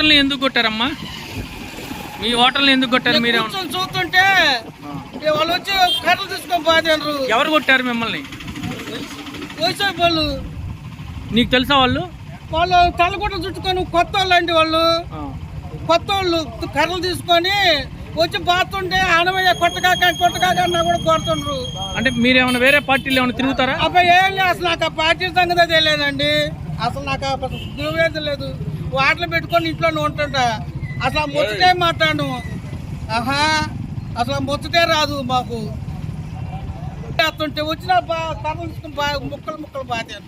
హోటల్ని ఎందుకు కొట్టారమ్మా? మీ హోటల్ని ఎందుకు కొట్టారు? మీరు చూస్తుంటే వాళ్ళు వచ్చి కర్రలు తీసుకొని పోతారు. ఎవరు కొట్టారు మిమ్మల్ని? వైసీపీ వాళ్ళు. నీకు తెలుసా వాళ్ళు? వాళ్ళు తలగుట్టలు చుట్టుకొని కొత్త వాళ్ళు అండి. వాళ్ళు కొత్త వాళ్ళు కర్రలు తీసుకొని వచ్చి బాతుంటే ఆనమయ్య కొట్టకాకన్నా కూడా కొడుతుండ్రు. అంటే మీరేమన్నా వేరే పార్టీలు ఏమైనా తిరుగుతారా? అబ్బాయి ఏం లేదు, అసలు నాకు ఆ పార్టీ సంగతి తెలియదండి. అసలు నాకు దుర్వేద లేదు. వాటిలో పెట్టుకొని ఇంట్లోనే ఉంటుంటా. అసలు ముచ్చటే మాట్లాడు. అసలు ముచ్చటే రాదు మాకు. వచ్చిన కర్రలు తీసుకుని ముక్కలు ముక్కలు బాతాను.